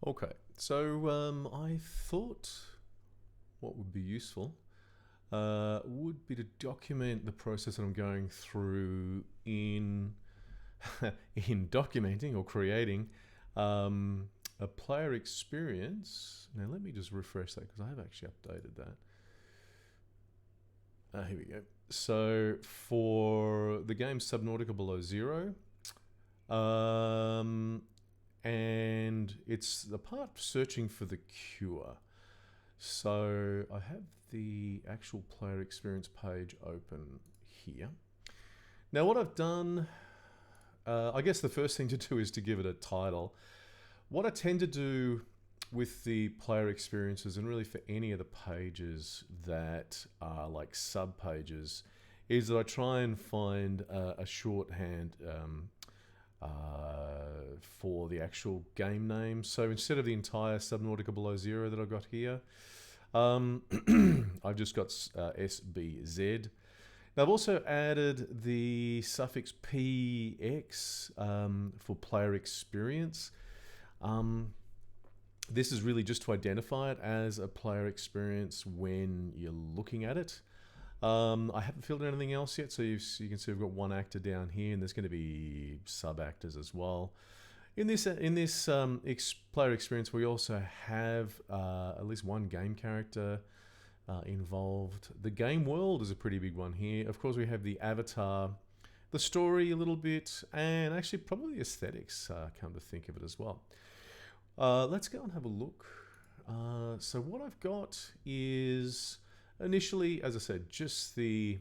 Okay, so I thought what would be useful would be to document the process that I'm going through in in documenting or creating a player experience. Now let me just refresh that because I have actually updated that. Here we go. So for the game Subnautica Below Zero, um, and it's the part searching for the cure. So I have the actual player experience page open here. Now what I've done, I guess the first thing to do is to give it a title. What I tend to do with the player experiences, and really for any of the pages that are like sub pages, is that I try and find a shorthand for the actual game name. So instead of the entire Subnautica Below Zero that I've got here, I've just got SBZ. Now I've also added the suffix PX for player experience. This is really just to identify it as a player experience when you're looking at it. I haven't filled in anything else yet, so you can see we've got one actor down here, and there's going to be sub actors as well. In this player experience, we also have at least one game character involved. The game world is a pretty big one here. Of course, we have the avatar, the story a little bit, and actually probably the aesthetics, come to think of it as well. Let's go and have a look. So what I've got is initially, as I said, just the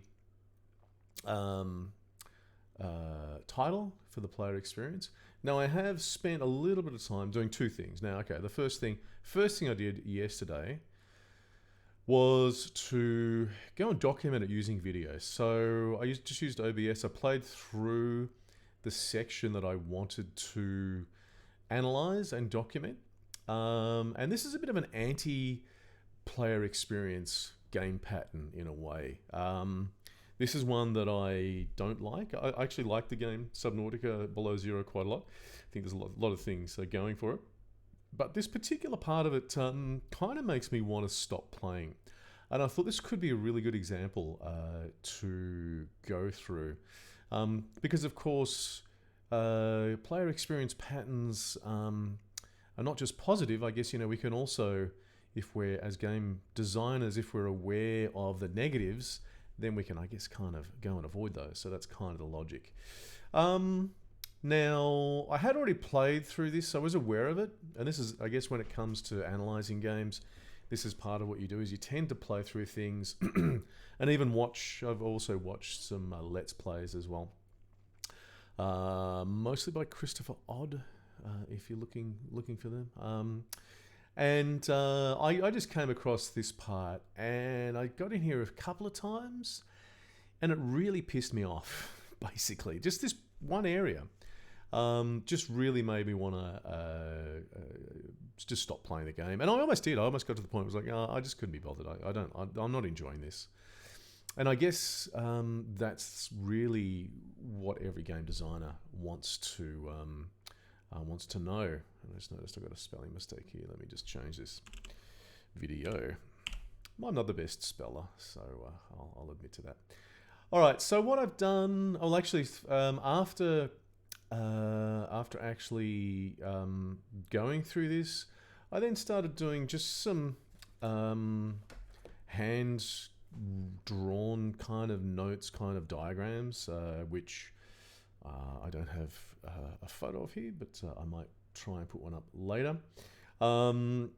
title for the player experience. Now I have spent a little bit of time doing two things. Now, okay, the first thing I did yesterday was to go and document it using video. So I just used OBS. I played through the section that I wanted to analyze and document. And this is a bit of an anti-player experience game pattern in a way. This is one that I don't like. I actually like the game Subnautica Below Zero quite a lot. I think there's a lot of things going for it. But this particular part of it kind of makes me want to stop playing. And I thought this could be a really good example to go through. Because of course, player experience patterns are not just positive. I guess, we can also, if we're, as game designers, if we're aware of the negatives, then we can, I guess, kind of go and avoid those. So that's kind of the logic. Now, I had already played through this, so I was aware of it. And this is, I guess, when it comes to analyzing games, this is part of what you do, is you tend to play through things and even watch. I've also watched some Let's Plays as well. Mostly by Christopher Odd, if you're looking for them. And I just came across this part, and I got in here a couple of times, and it really pissed me off, basically. Just this one area just really made me want to just stop playing the game. And I almost did. I almost got to the point where I was like, I just couldn't be bothered. I'm not enjoying this. And I guess that's really what every game designer wants to know. I just noticed I got a spelling mistake here. Let me just change this. Video. Well, I'm not the best speller, so I'll admit to that. All right. So what I've done, well, actually, after actually going through this, I then started doing just some hands drawn kind of notes, kind of diagrams, which I don't have a photo of here, but I might try and put one up later. And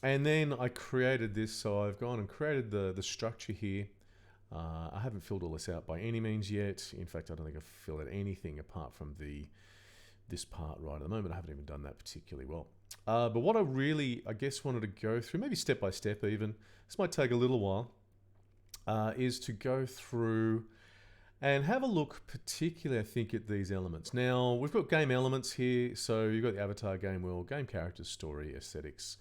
then I created this, so I've gone and created the structure here. I haven't filled all this out by any means yet. In fact, I don't think I've filled out anything apart from this part right at the moment. I haven't even done that particularly well. But what I really, I guess, wanted to go through, maybe step by step even, this might take a little while, is to go through and have a look particularly, I think, at these elements. Now, we've got game elements here. So you've got the avatar, game world, game characters, story, aesthetics.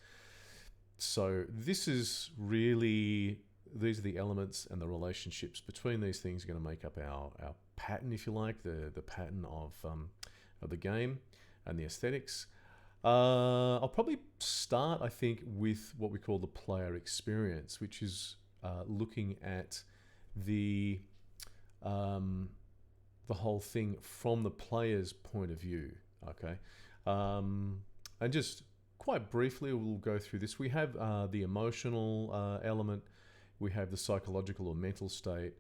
So this is really, these are the elements, and the relationships between these things are going to make up our pattern, if you like, the pattern of the game and the aesthetics. I'll probably start, I think, with what we call the player experience, which is looking at the the whole thing from the player's point of view. Okay, and just quite briefly, we'll go through this. We have the emotional element. We have the psychological or mental state,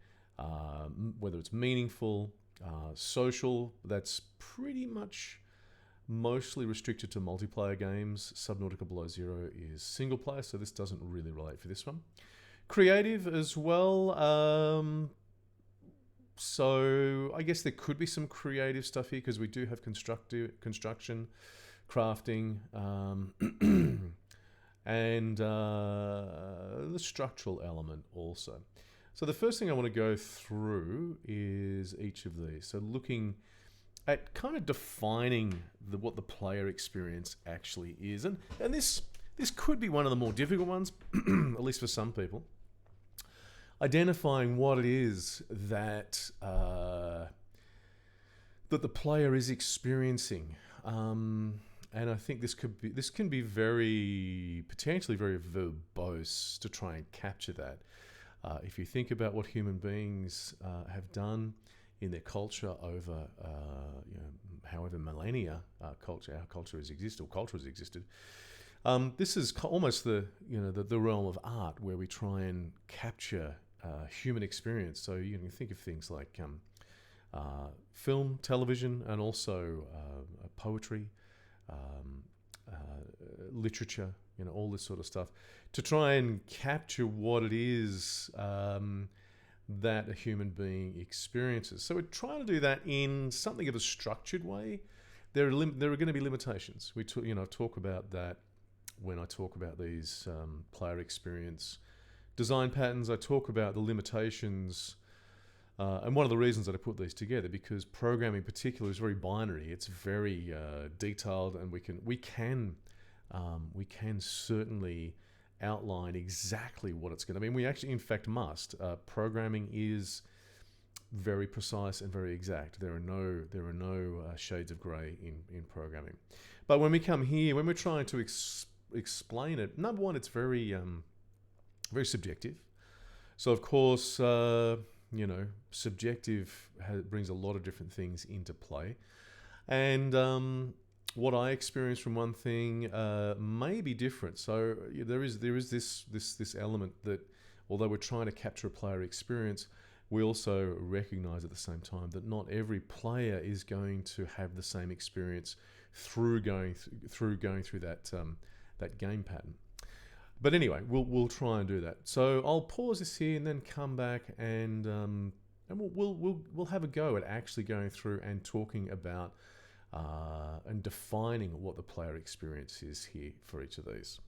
whether it's meaningful, social. That's pretty much mostly restricted to multiplayer games. Subnautica Below Zero is single player, so this doesn't really relate for this one. Creative as well. So I guess there could be some creative stuff here because we do have construction, crafting, and the structural element also. So the first thing I want to go through is each of these. So looking at kind of defining what the player experience actually is. And this could be one of the more difficult ones, at least for some people. Identifying what it is that that the player is experiencing. And I think this can be potentially very verbose to try and capture that. If you think about what human beings have done in their culture over however millennia our culture has existed. This is almost the realm of art where we try and capture human experience. So you can think of things like film, television, and also poetry, literature, all this sort of stuff, to try and capture what it is that a human being experiences. So we're trying to do that in something of a structured way. There are going to be limitations. Talk about that when I talk about these player experience design patterns. I talk about the limitations, and one of the reasons that I put these together, because programming in particular is very binary. It's very detailed, and we can certainly outline exactly what it's going to be. We actually, in fact, must. Programming is very precise and very exact. There are no shades of grey in programming. But when we come here, when we're trying to explain it, number one, it's very very subjective. So of course, subjective brings a lot of different things into play, and what I experience from one thing may be different. So there is this element that, although we're trying to capture a player experience, we also recognize at the same time that not every player is going to have the same experience through going through that game pattern. But anyway, we'll try and do that. So I'll pause this here and then come back, and we'll have a go at actually going through and talking about and defining what the player experience is here for each of these.